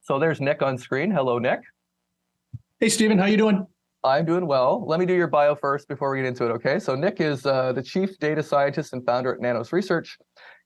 So there's Nick on screen. Hello, Nick. Hey, Stephen, how you doing? I'm doing well. Let me do your bio first before we get into it, okay? So Nick is the chief data scientist and founder at Nanos Research.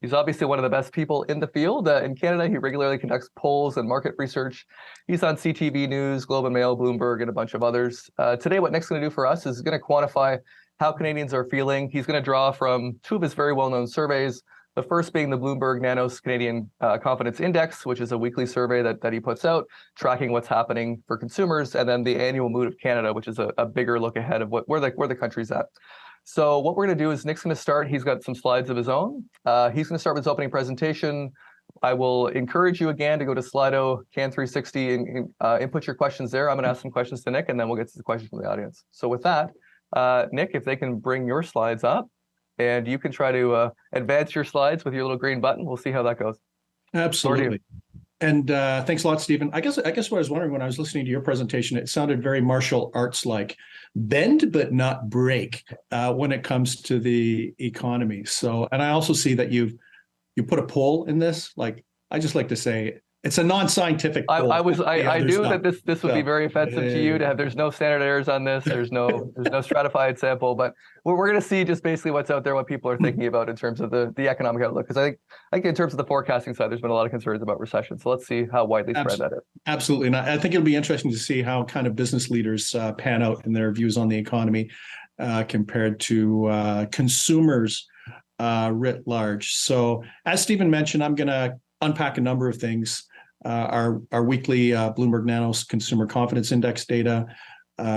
He's obviously one of the best people in the field. In Canada, he regularly conducts polls and market research. He's on CTV News, Globe and Mail, Bloomberg, and a bunch of others. Today, what Nick's going to do for us is going to quantify how Canadians are feeling. He's going to draw from two of his very well-known surveys. The first being the Bloomberg Nanos Canadian Confidence Index, which is a weekly survey that he puts out, tracking what's happening for consumers, and then the annual Mood of Canada, which is a bigger look ahead of where the country's at. So what we're going to do is Nick's going to start. He's got some slides of his own. He's going to start with his opening presentation. I will encourage you again to go to Slido, Can360, and input your questions there. I'm going to ask some questions to Nick, and then we'll get to the questions from the audience. So with that, Nick, if they can bring your slides up, and you can try to advance your slides with your little green button. We'll see how that goes. Absolutely. And thanks a lot, Stephen. I guess what I was wondering when I was listening to your presentation, it sounded very martial arts-like. Bend but not break when it comes to the economy. So, and I also see that you put a poll in this. Like, I just like to say, it's a non-scientific poll. I knew that this would be very offensive to you to have. There's no standard errors on this. There's no stratified sample, but we're going to see just basically what's out there, what people are thinking about in terms of the economic outlook. Because I think in terms of the forecasting side, there's been a lot of concerns about recession. So let's see how widely spread that is. Absolutely, and I think it'll be interesting to see how kind of business leaders pan out in their views on the economy compared to consumers writ large. So as Stephen mentioned, I'm going to unpack a number of things. Our weekly Bloomberg Nanos Consumer Confidence Index data.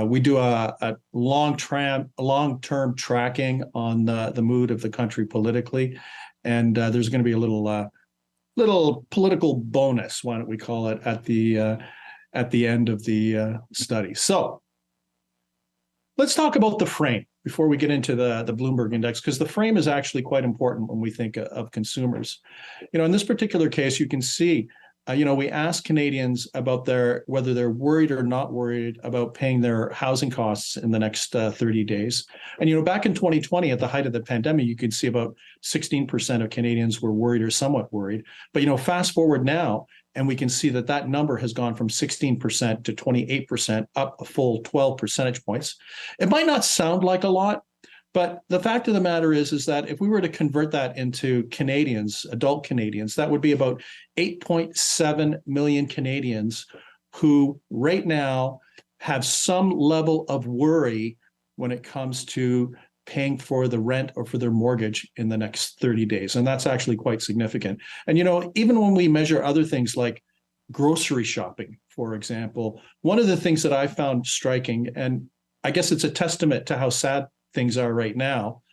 We do a long-term tracking on the mood of the country politically, and there's going to be a little political bonus, why don't we call it, at the end of the study. So let's talk about the frame before we get into the Bloomberg Index, because the frame is actually quite important when we think of consumers. In this particular case, you can see. We ask Canadians about whether they're worried or not worried about paying their housing costs in the next 30 days. And, back in 2020, at the height of the pandemic, you could see about 16% of Canadians were worried or somewhat worried. But, fast forward now, and we can see that number has gone from 16% to 28%, up a full 12 percentage points. It might not sound like a lot, but the fact of the matter is that if we were to convert that into Canadians, adult Canadians, that would be about 8.7 million Canadians who right now have some level of worry when it comes to paying for the rent or for their mortgage in the next 30 days. And that's actually quite significant. And, even when we measure other things like grocery shopping, for example, one of the things that I found striking, and I guess it's a testament to how sad things are right now,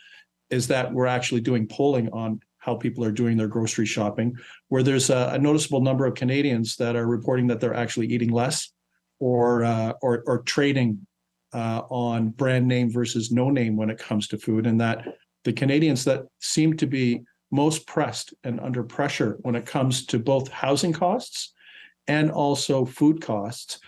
is that we're actually doing polling on how people are doing their grocery shopping, where there's a noticeable number of Canadians that are reporting that they're actually eating less or trading on brand name versus no name when it comes to food, and that the Canadians that seem to be most pressed and under pressure when it comes to both housing costs and also food costs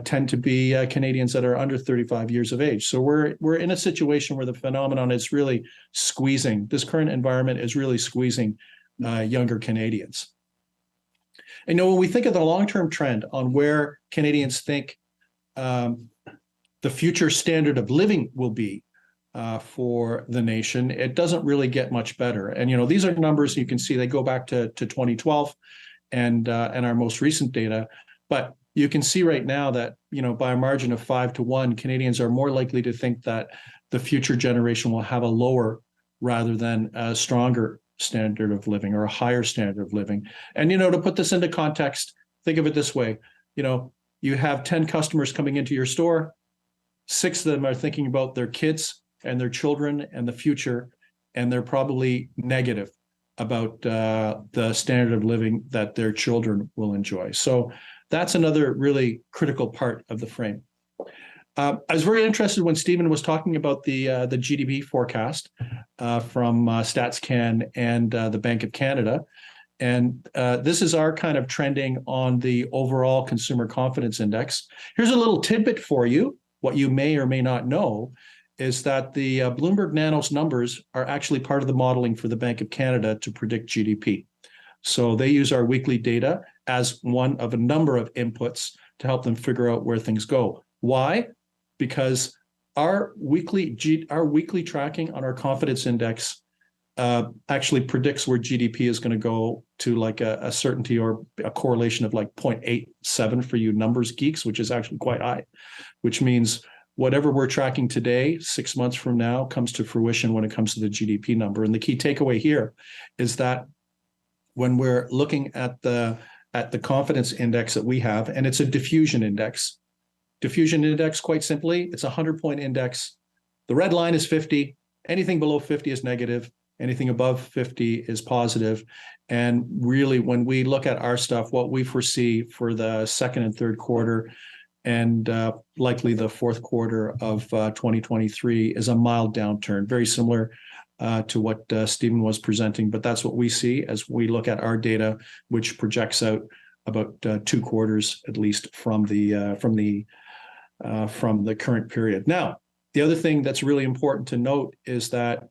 tend to be Canadians that are under 35 years of age. So we're in a situation where the phenomenon is really squeezing. This current environment is really squeezing younger Canadians. And when we think of the long-term trend on where Canadians think the future standard of living will be for the nation, it doesn't really get much better. And these are numbers you can see they go back to 2012 and our most recent data, but you can see right now that, by a margin of 5-1, Canadians are more likely to think that the future generation will have a lower rather than a stronger standard of living or a higher standard of living. And, to put this into context, think of it this way. You have 10 customers coming into your store, 6 of them are thinking about their kids and their children and the future, and they're probably negative about the standard of living that their children will enjoy. So that's another really critical part of the frame. I was very interested when Stephen was talking about the GDP forecast from StatsCan and the Bank of Canada. And this is our kind of trending on the overall consumer confidence index. Here's a little tidbit for you. What you may or may not know is that the Bloomberg Nanos numbers are actually part of the modeling for the Bank of Canada to predict GDP. So they use our weekly data as one of a number of inputs to help them figure out where things go. Why? Because our weekly tracking on our confidence index actually predicts where GDP is going to go to like a certainty or a correlation of like 0.87 for you numbers geeks, which is actually quite high, which means whatever we're tracking today, 6 months from now, comes to fruition when it comes to the GDP number. And the key takeaway here is that when we're looking at the confidence index that we have, and it's a diffusion index, quite simply, it's a 100-point index. The red line is 50. Anything below 50 is negative. Anything above 50 is positive. And really, when we look at our stuff, what we foresee for the second and third quarter, and likely the fourth quarter of 2023, is a mild downturn, very similar to what Stephen was presenting. But that's what we see as we look at our data, which projects out about 2 quarters at least from the current period. Now, the other thing that's really important to note is that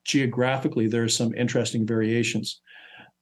geographically, there are some interesting variations.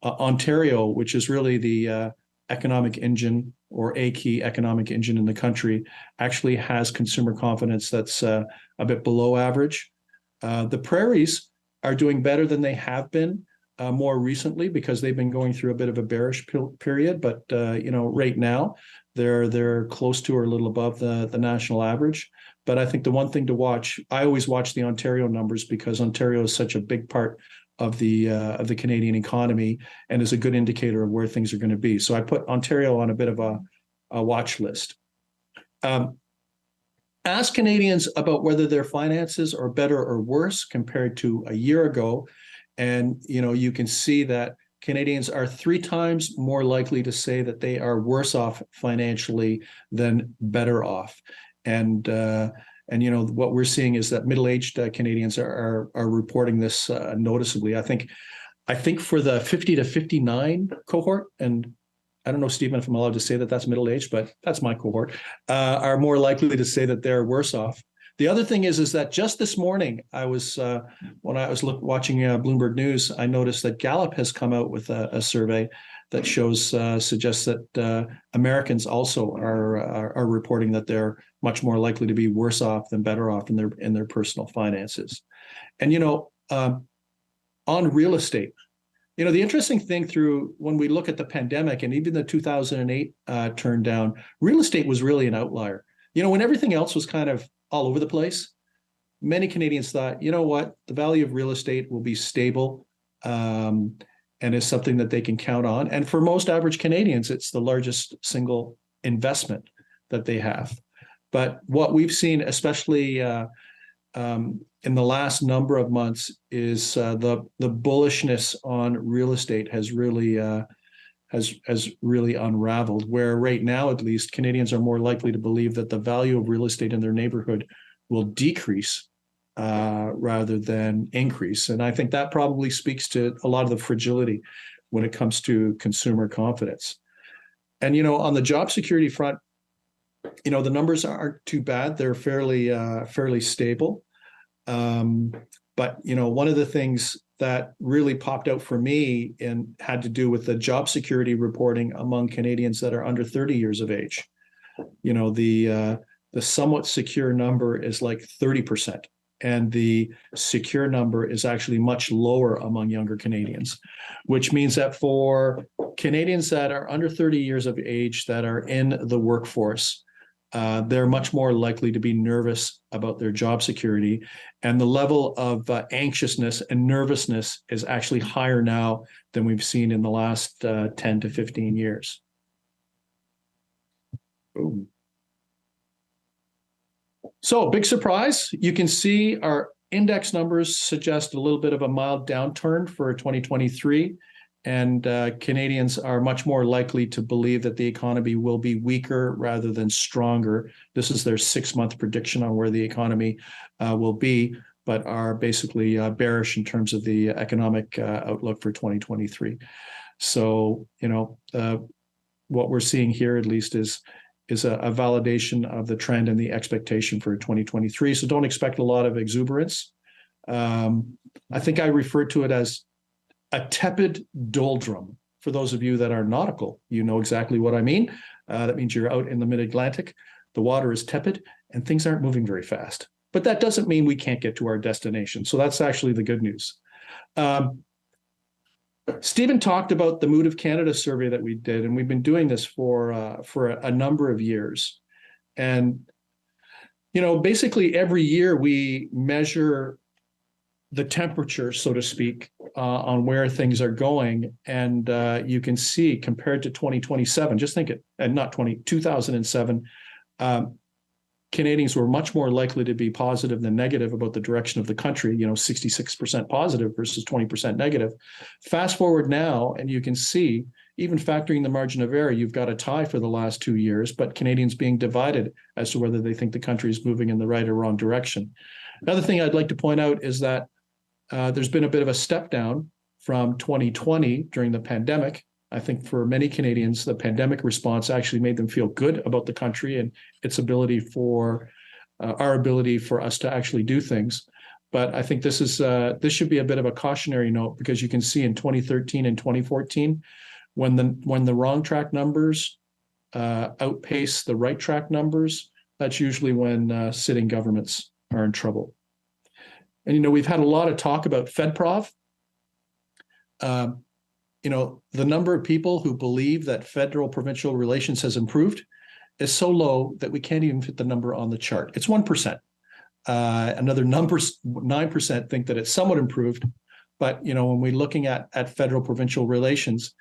Ontario, which is really the economic engine or a key economic engine in the country, actually has consumer confidence that's a bit below average. The prairies are doing better than they have been more recently because they've been going through a bit of a bearish period. But right now they're close to or a little above the national average. But I think the one thing to watch, I always watch the Ontario numbers because Ontario is such a big part of the Canadian economy and is a good indicator of where things are going to be. So I put Ontario on a bit of a watch list. Ask Canadians about whether their finances are better or worse compared to a year ago, and you can see that Canadians are 3 times more likely to say that they are worse off financially than better off. And what we're seeing is that middle-aged Canadians are reporting this noticeably. I think for the 50 to 59 cohort, and I don't know, Stephen, if I'm allowed to say that that's middle-aged, but that's my cohort, are more likely to say that they're worse off. The other thing is that just this morning, when I was watching Bloomberg News, I noticed that Gallup has come out with a survey that suggests that Americans also are reporting that they're much more likely to be worse off than better off in their personal finances. And on real estate, the interesting thing when we look at the pandemic and even the 2008 turn down, real estate was really an outlier. When everything else was kind of all over the place, many Canadians thought, the value of real estate will be stable and is something that they can count on. And for most average Canadians, it's the largest single investment that they have. But what we've seen, especially in the last number of months, is the bullishness on real estate has really unraveled, where right now, at least, Canadians are more likely to believe that the value of real estate in their neighborhood will decrease rather than increase. And I think that probably speaks to a lot of the fragility when it comes to consumer confidence. And, on the job security front, the numbers aren't too bad. They're fairly stable. But, one of the things that really popped out for me and had to do with the job security reporting among Canadians that are under 30 years of age. The somewhat secure number is like 30%, and the secure number is actually much lower among younger Canadians, which means that for Canadians that are under 30 years of age that are in the workforce, they're much more likely to be nervous about their job security. And the level of anxiousness and nervousness is actually higher now than we've seen in the last 10 to 15 years. Ooh. So, big surprise. You can see our index numbers suggest a little bit of a mild downturn for 2023. And Canadians are much more likely to believe that the economy will be weaker rather than stronger. This is their 6-month prediction on where the economy will be, but are basically bearish in terms of the economic outlook for 2023. So, what we're seeing here, at least, is a validation of the trend and the expectation for 2023. So don't expect a lot of exuberance. I think I referred to it as a tepid doldrum For those of you that are nautical, you know exactly what I mean. That means you're out in the mid-Atlantic, the water is tepid, and things aren't moving very fast. But that doesn't mean we can't get to our destination. So that's actually the good news. Stephen talked about the Mood of Canada survey that we did, and we've been doing this for a number of years. And, you know, basically every year we measure the temperature, so to speak, on where things are going. And you can see compared to 2027, just think it, and not 2007, Canadians were much more likely to be positive than negative about the direction of the country, you know, 66% positive versus 20% negative. Fast forward now, and you can see, even factoring the margin of error, you've got a tie for the last 2 years, but Canadians being divided as to whether they think the country is moving in the right or wrong direction. Another thing I'd like to point out is that there's been a bit of a step down from 2020 during the pandemic. I think for many Canadians, the pandemic response actually made them feel good about the country and its ability for our ability for us to actually do things. But I think this should be a bit of a cautionary note, because you can see in 2013 and 2014, when the wrong track numbers outpace the right track numbers, that's usually when sitting governments are in trouble. And, you know, we've had a lot of talk about FedProv. You know, the number of people who believe that federal-provincial relations has improved is so low that we can't even fit the number on the chart. It's 1%. Another numbers, 9% think that it's somewhat improved. But, you know, when we're looking at federal-provincial relations,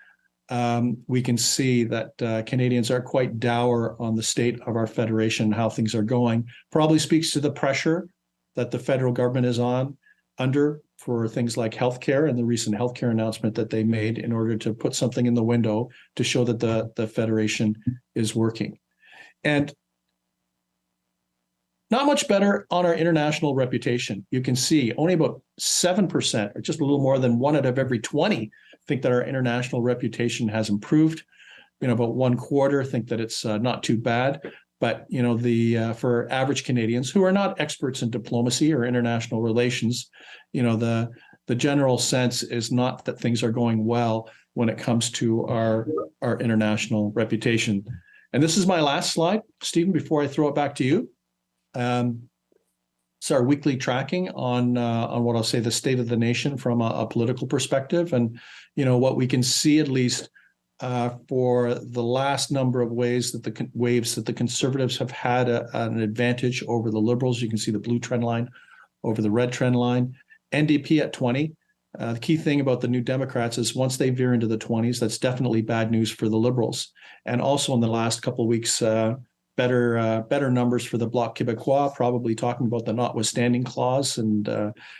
we can see that Canadians are quite dour on the state of our federation, how things are going. Probably speaks to the pressure that the federal government is under for things like healthcare, and the recent healthcare announcement that they made in order to put something in the window to show that the federation is working. And not much better on our international reputation. You can see only about 7%, or just a little more than 1 out of every 20, think that our international reputation has improved. You know, about 1/4 think that it's not too bad. But, you know, for average Canadians who are not experts in diplomacy or international relations, you know, the general sense is not that things are going well when it comes to our international reputation. And this is my last slide, Stephen, before I throw it back to you. It's our weekly tracking on what I'll say the state of the nation from a political perspective, and, you know, what we can see at least for the last number of waves that the Conservatives have had an advantage over the Liberals. You can see the blue trend line over the red trend line. NDP at 20. The key thing about the New Democrats is once they veer into the 20s, that's definitely bad news for the Liberals. And also in the last couple of weeks, better numbers for the Bloc Québécois, probably talking about the notwithstanding clause and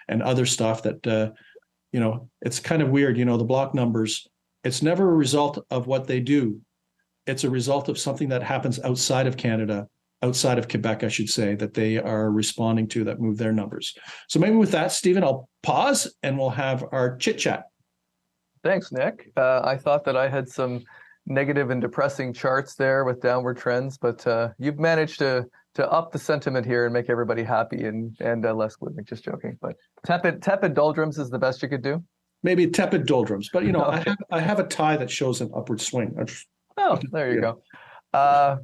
other stuff that, you know, it's kind of weird. You know, the Bloc numbers, it's never a result of what they do. It's a result of something that happens outside of Canada, outside of Quebec, I should say, that they are responding to that move their numbers. So maybe with that, Stephen, I'll pause and we'll have our chit chat. Thanks, Nick. I thought that I had some negative and depressing charts there with downward trends, but you've managed to up the sentiment here and make everybody happy and less gloomy. Just joking. But tepid doldrums is the best you could do. Maybe tepid doldrums, but, you know, Okay. I have a tie that shows an upward swing. Oh, there you go.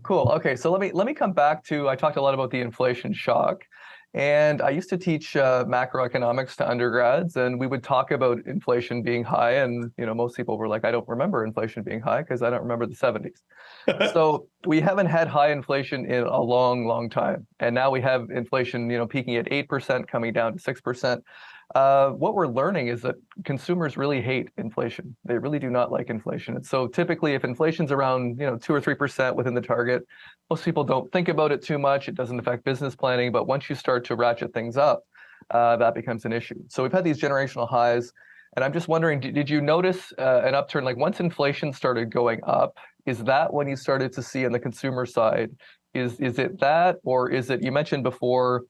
Cool. Okay, so let me come back to, I talked a lot about the inflation shock, and I used to teach macroeconomics to undergrads, and we would talk about inflation being high, and, you know, most people were like, I don't remember inflation being high because I don't remember the 70s. So we haven't had high inflation in a long, long time, and now we have inflation, you know, peaking at 8%, coming down to 6%. What we're learning is that consumers really hate inflation. They really do not like inflation. And so typically if inflation's around, you know, 2 or 3% within the target, most people don't think about it too much. It doesn't affect business planning. But once you start to ratchet things up, that becomes an issue. So we've had these generational highs. And I'm just wondering, did you notice an upturn? Like once inflation started going up, is that when you started to see on the consumer side? Is it that, or is it, you mentioned before,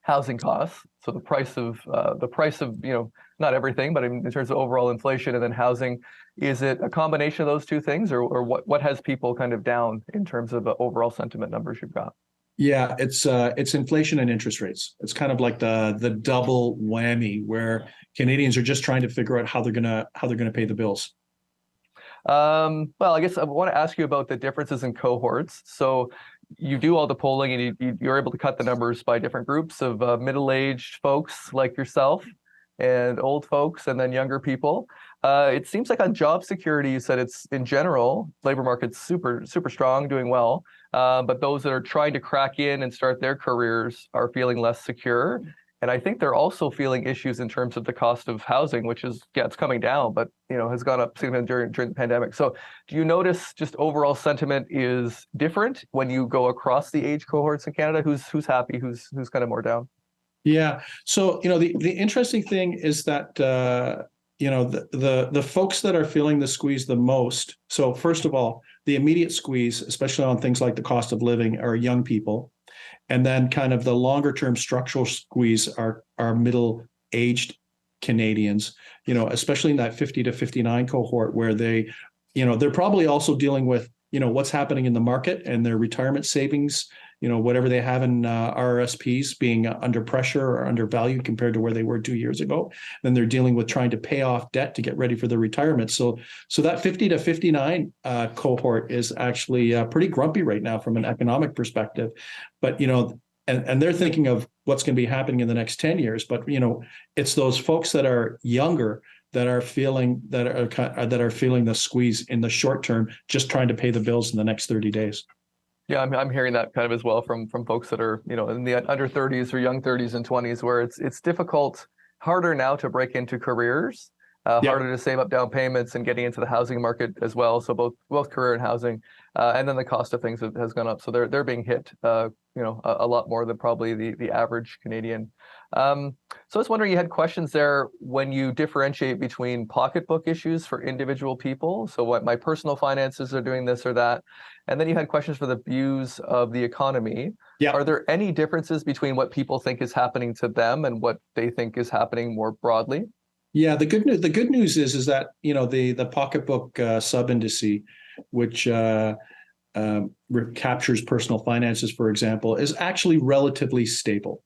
housing costs, so the price of you know, not everything, but in terms of overall inflation, and then housing, is it a combination of those two things, or what has people kind of down in terms of overall sentiment numbers you've got? Yeah, it's inflation and interest rates. It's kind of like the double whammy where Canadians are just trying to figure out how they're gonna pay the bills. Well, I guess I want to ask you about the differences in cohorts. So you do all the polling and you're able to cut the numbers by different groups of middle-aged folks like yourself and old folks and then younger people. It seems like on job security, you said it's in general, labor market's super strong, doing well. But those that are trying to crack in and start their careers are feeling less secure. And I think they're also feeling issues in terms of the cost of housing, which is, yeah, it's coming down, but has gone up significantly during the pandemic. So do you notice just overall sentiment is different when you go across the age cohorts in Canada? Who's happy, who's kind of more down? Yeah. So, the interesting thing is that, the folks that are feeling the squeeze the most. So first of all, the immediate squeeze, especially on things like the cost of living, are young people. And then kind of the longer term structural squeeze are middle-aged Canadians, especially in that 50 to 59 cohort where they're probably also dealing with, what's happening in the market and their retirement savings, whatever they have in RRSPs being under pressure or undervalued compared to where they were 2 years ago. Then they're dealing with trying to pay off debt to get ready for their retirement. So that 50 to 59 cohort is actually pretty grumpy right now from an economic perspective. But, and they're thinking of what's going to be happening in the next 10 years. But, it's those folks that are younger that are feeling the squeeze in the short term, just trying to pay the bills in the next 30 days. Yeah, I'm hearing that kind of as well from folks that are, in the under 30s or young 30s and 20s, where it's difficult, harder now to break into careers, harder to save up down payments and getting into the housing market as well. So both career and housing, and then the cost of things has gone up. So they're being hit, a lot more than probably the average Canadian. So I was wondering, you had questions there when you differentiate between pocketbook issues for individual people. So what my personal finances are doing this or that. And then you had questions for the views of the economy. Yeah. Are there any differences between what people think is happening to them and what they think is happening more broadly? Yeah, the good news is that the pocketbook sub indice, which captures personal finances, for example, is actually relatively stable.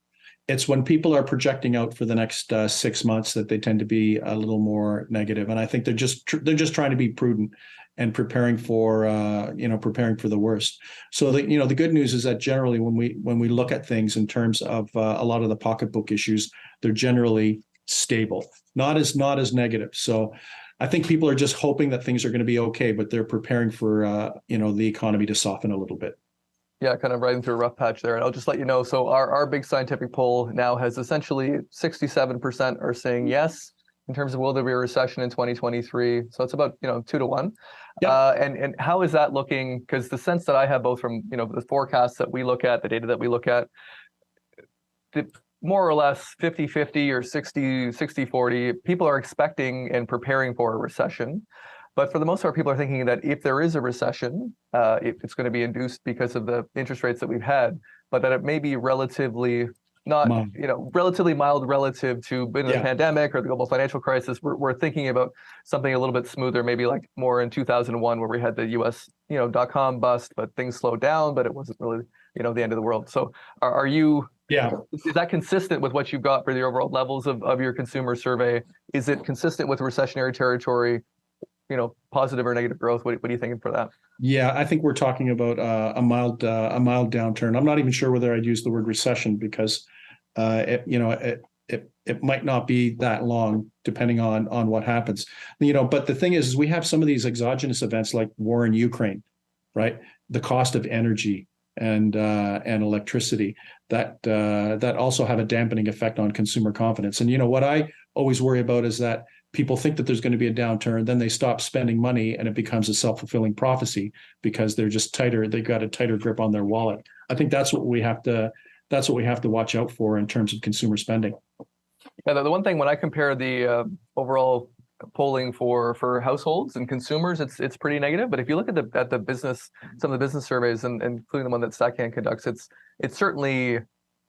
It's when people are projecting out for the next 6 months that they tend to be a little more negative, and I think they're just trying to be prudent and preparing for the worst. So the good news is that generally when we look at things in terms of a lot of the pocketbook issues, they're generally stable, not as negative. So I think people are just hoping that things are going to be okay, but they're preparing for the economy to soften a little bit. Yeah, kind of riding through a rough patch there. And I'll just let you know, so our big scientific poll now has essentially 67% are saying yes in terms of will there be a recession in 2023. So it's about 2 to 1. Yeah. And how is that looking? Because the sense that I have both from the forecasts that we look at, the data that we look at, more or less 50-50 or 60-40, people are expecting and preparing for a recession. But for the most part, people are thinking that if there is a recession, it's going to be induced because of the interest rates that we've had, but that it may be relatively relatively mild relative to the pandemic or the global financial crisis. We're thinking about something a little bit smoother, maybe like more in 2001, where we had the U.S. .com bust, but things slowed down, but it wasn't really the end of the world. So are you? Yeah. Is that consistent with what you've got for the overall levels of your consumer survey? Is it consistent with recessionary territory? Positive or negative growth? What are you thinking for that? Yeah, I think we're talking about a mild downturn. I'm not even sure whether I'd use the word recession because it might not be that long depending on what happens. But the thing is we have some of these exogenous events like war in Ukraine, right? The cost of energy and electricity that also have a dampening effect on consumer confidence. And what I always worry about is that people think that there's going to be a downturn, then they stop spending money and it becomes a self-fulfilling prophecy because they're just tighter. They've got a tighter grip on their wallet. I think that's what we have to watch out for in terms of consumer spending. Yeah, the one thing when I compare the overall polling for households and consumers, it's pretty negative. But if you look at the business, some of the business surveys, and including the one that StatCan conducts, it's certainly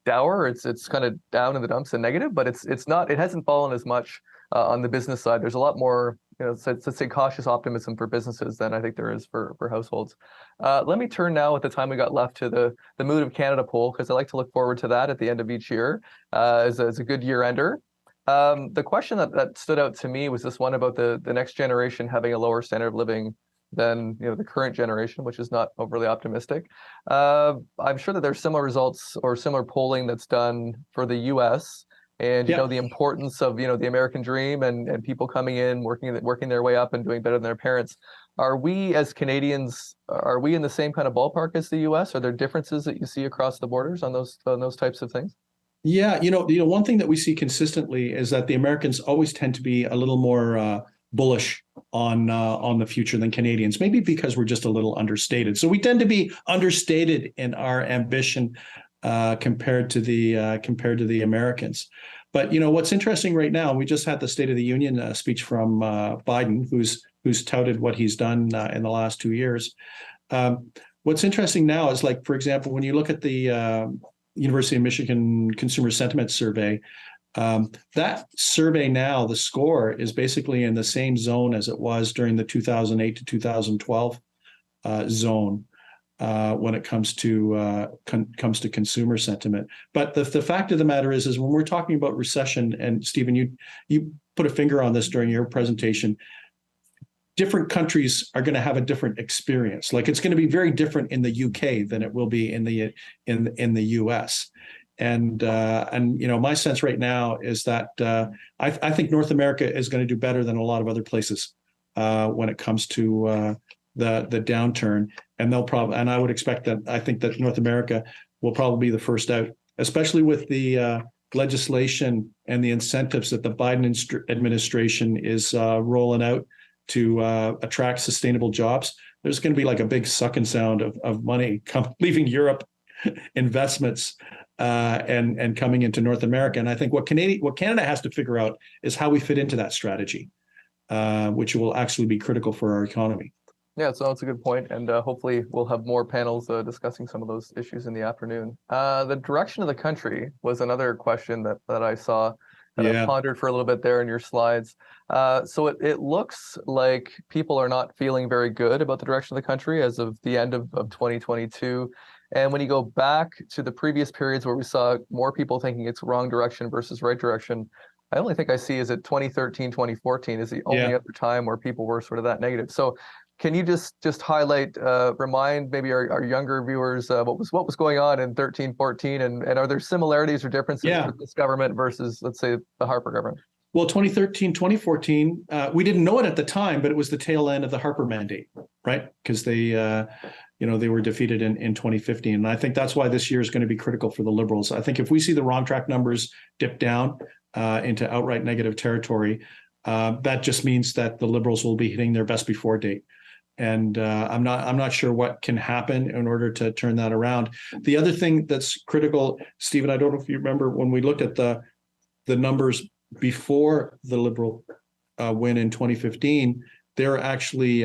dour. It's kind of down in the dumps and negative, but it's not. It hasn't fallen as much on the business side. There's a lot more, let's say cautious optimism for businesses than I think there is for households. Let me turn now, at the time we got left, to the Mood of Canada poll, because I like to look forward to that at the end of each year as a good year ender. The question that stood out to me was this one about the next generation having a lower standard of living than the current generation, which is not overly optimistic. I'm sure that there's similar results or similar polling that's done for the U.S. and Yeah. the importance of the American dream and people coming in, working their way up and doing better than their parents. Are we as Canadians, are we in the same kind of ballpark as the U.S.? Are there differences that you see across the borders on those types of things? Yeah, one thing that we see consistently is that the Americans always tend to be a little more bullish on the future than Canadians, maybe because we're just a little understated. So we tend to be understated in our ambition compared to the Americans. But what's interesting right now, we just had the State of the Union speech from Biden, who's touted what he's done in the last 2 years. What's interesting now is, like, for example, when you look at the University of Michigan Consumer Sentiment Survey, that survey now, the score is basically in the same zone as it was during the 2008 to 2012 zone when it comes to consumer sentiment. But the fact of the matter is when we're talking about recession, and Stephen, you put a finger on this during your presentation, different countries are going to have a different experience. Like, it's going to be very different in the UK than it will be in the US. And my sense right now is that I think North America is going to do better than a lot of other places when it comes to the downturn. And I would expect that. I think that North America will probably be the first out, especially with the legislation and the incentives that the Biden administration is rolling out to attract sustainable jobs. There's going to be like a big suck and sound of money leaving Europe, investments, and coming into North America. And I think what Canada has to figure out is how we fit into that strategy, which will actually be critical for our economy. Yeah, so that's a good point, and hopefully we'll have more panels discussing some of those issues in the afternoon. The direction of the country was another question that I saw that I pondered for a little bit there in your slides. So it looks like people are not feeling very good about the direction of the country as of the end of 2022. And when you go back to the previous periods where we saw more people thinking it's wrong direction versus right direction, I only think I see is it 2013, 2014 is the only other time where people were sort of that negative. So can you just highlight, remind maybe our younger viewers what was going on in 13, 14, and are there similarities or differences with this government versus, let's say, the Harper government? Well, 2013, 2014, we didn't know it at the time, but it was the tail end of the Harper mandate, right? Because they were defeated in 2015. And I think that's why this year is going to be critical for the Liberals. I think if we see the wrong track numbers dip down into outright negative territory, that just means that the Liberals will be hitting their best before date. And I'm not sure what can happen in order to turn that around. The other thing that's critical, Stephen, I don't know if you remember when we looked at the numbers before the Liberal win in 2015, they're actually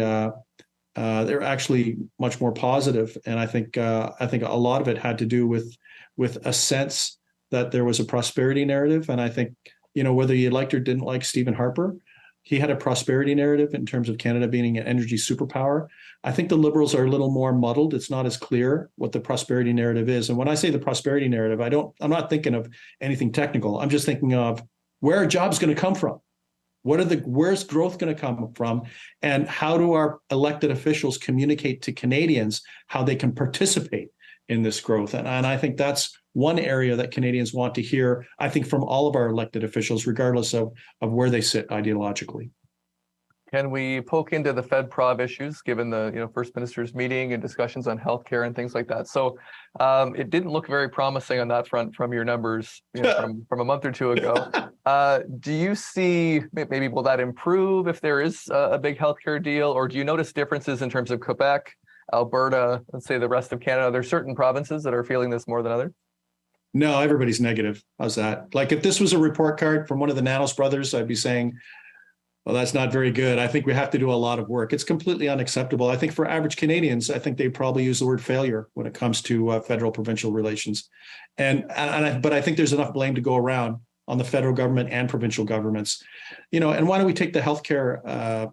much more positive. And I think a lot of it had to do with a sense that there was a prosperity narrative. And I think, whether you liked or didn't like Stephen Harper, he had a prosperity narrative in terms of Canada being an energy superpower. I think the Liberals are a little more muddled. It's not as clear what the prosperity narrative is. And when I say the prosperity narrative, I'm not thinking of anything technical. I'm just thinking of where are jobs going to come from? Where's growth going to come from? And how do our elected officials communicate to Canadians how they can participate in this growth? And I think that's one area that Canadians want to hear, I think, from all of our elected officials, regardless of where they sit ideologically. Can we poke into the Fed-Prov issues, given the First Minister's meeting and discussions on healthcare and things like that? So it didn't look very promising on that front from your numbers from a month or two ago. Do you see maybe will that improve if there is a big healthcare deal, or do you notice differences in terms of Quebec, Alberta, let's say the rest of Canada? Are there certain provinces that are feeling this more than others? No, everybody's negative. How's that? Like, if this was a report card from one of the Nanos brothers, I'd be saying, well, that's not very good. I think we have to do a lot of work. It's completely unacceptable. I think for average Canadians, I think they probably use the word failure when it comes to federal-provincial relations. But I think there's enough blame to go around on the federal government and provincial governments. And why don't we take the healthcare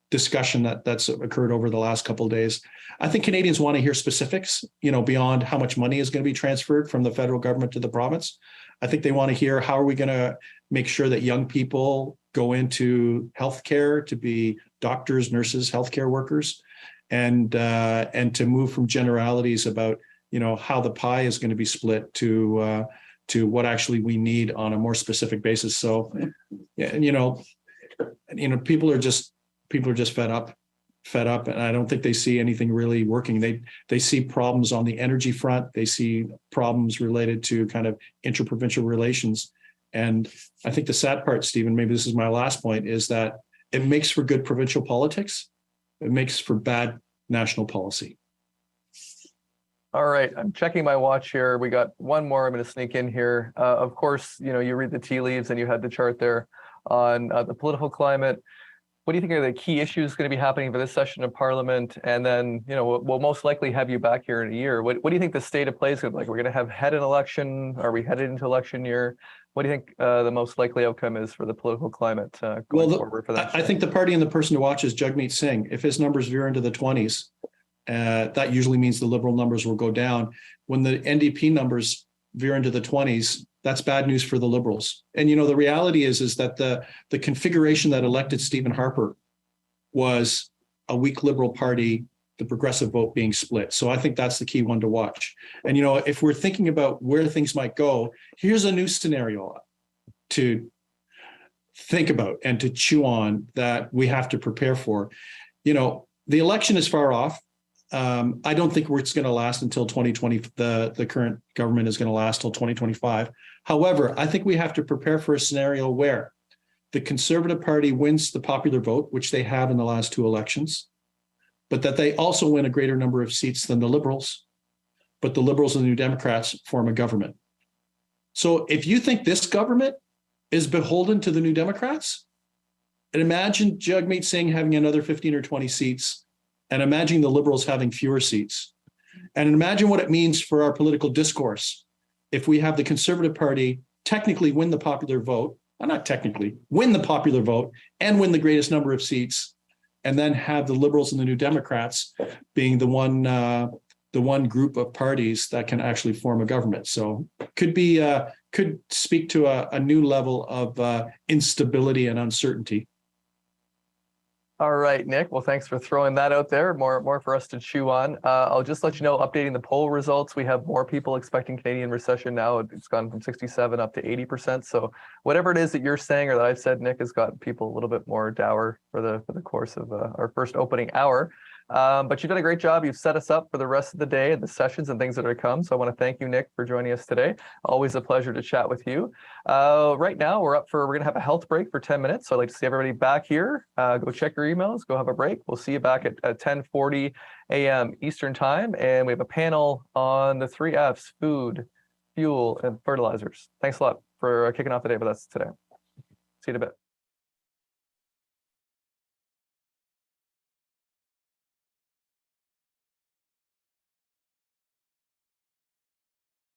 discussion that's occurred over the last couple of days? I think Canadians want to hear specifics, beyond how much money is going to be transferred from the federal government to the province. I think they want to hear how are we going to make sure that young people go into healthcare to be doctors, nurses, healthcare workers, and to move from generalities about how the pie is going to be split to what actually we need on a more specific basis. So, people are just fed up, and I don't think they see anything really working. They see problems on the energy front. They see problems related to kind of interprovincial relations. And I think the sad part, Stephen, maybe this is my last point, is that it makes for good provincial politics. It makes for bad national policy. All right, I'm checking my watch here. We got one more I'm going to sneak in here. Of course, you read the tea leaves and you had the chart there on the political climate. What do you think are the key issues going to be happening for this session of Parliament? And then, we'll most likely have you back here in a year. What do you think the state of play is going to be like? We're going to have had an election. Are we headed into election year? What do you think the most likely outcome is for the political climate going forward for that? I think the party and the person to watch is Jagmeet Singh. If his numbers veer into the 20s, that usually means the Liberal numbers will go down. When the NDP numbers veer into the 20s, that's bad news for the Liberals. And the reality is that the configuration that elected Stephen Harper was a weak Liberal Party, the progressive vote being split. So I think that's the key one to watch. And if we're thinking about where things might go, here's a new scenario to think about and to chew on that we have to prepare for. The election is far off. I don't think it's going to last until 2020. The current government is going to last till 2025. However, I think we have to prepare for a scenario where the Conservative Party wins the popular vote, which they have in the last two elections, but that they also win a greater number of seats than the Liberals, but the Liberals and the New Democrats form a government. So if you think this government is beholden to the New Democrats, and imagine Jagmeet Singh having another 15 or 20 seats, and imagine the Liberals having fewer seats. And imagine what it means for our political discourse if we have the Conservative Party technically win the popular vote, well, not technically, win the popular vote and win the greatest number of seats, and then have the Liberals and the New Democrats being the one group of parties that can actually form a government. So could speak to a new level of instability and uncertainty. All right, Nick. Well, thanks for throwing that out there. More for us to chew on. I'll just let you know, updating the poll results, we have more people expecting Canadian recession now. It's gone from 67 up to 80%. So whatever it is that you're saying or that I've said, Nick, has got people a little bit more dour for the course of our first opening hour. But you've done a great job. You've set us up for the rest of the day and the sessions and things that are to come. So I want to thank you, Nick, for joining us today. Always a pleasure to chat with you. Right now, we're going to have a health break for 10 minutes. So I'd like to see everybody back here. Go check your emails, go have a break. We'll see you back at 10:40 a.m. Eastern time. And we have a panel on the 3 Fs, food, fuel, and fertilizers. Thanks a lot for kicking off the day with us today. See you in a bit.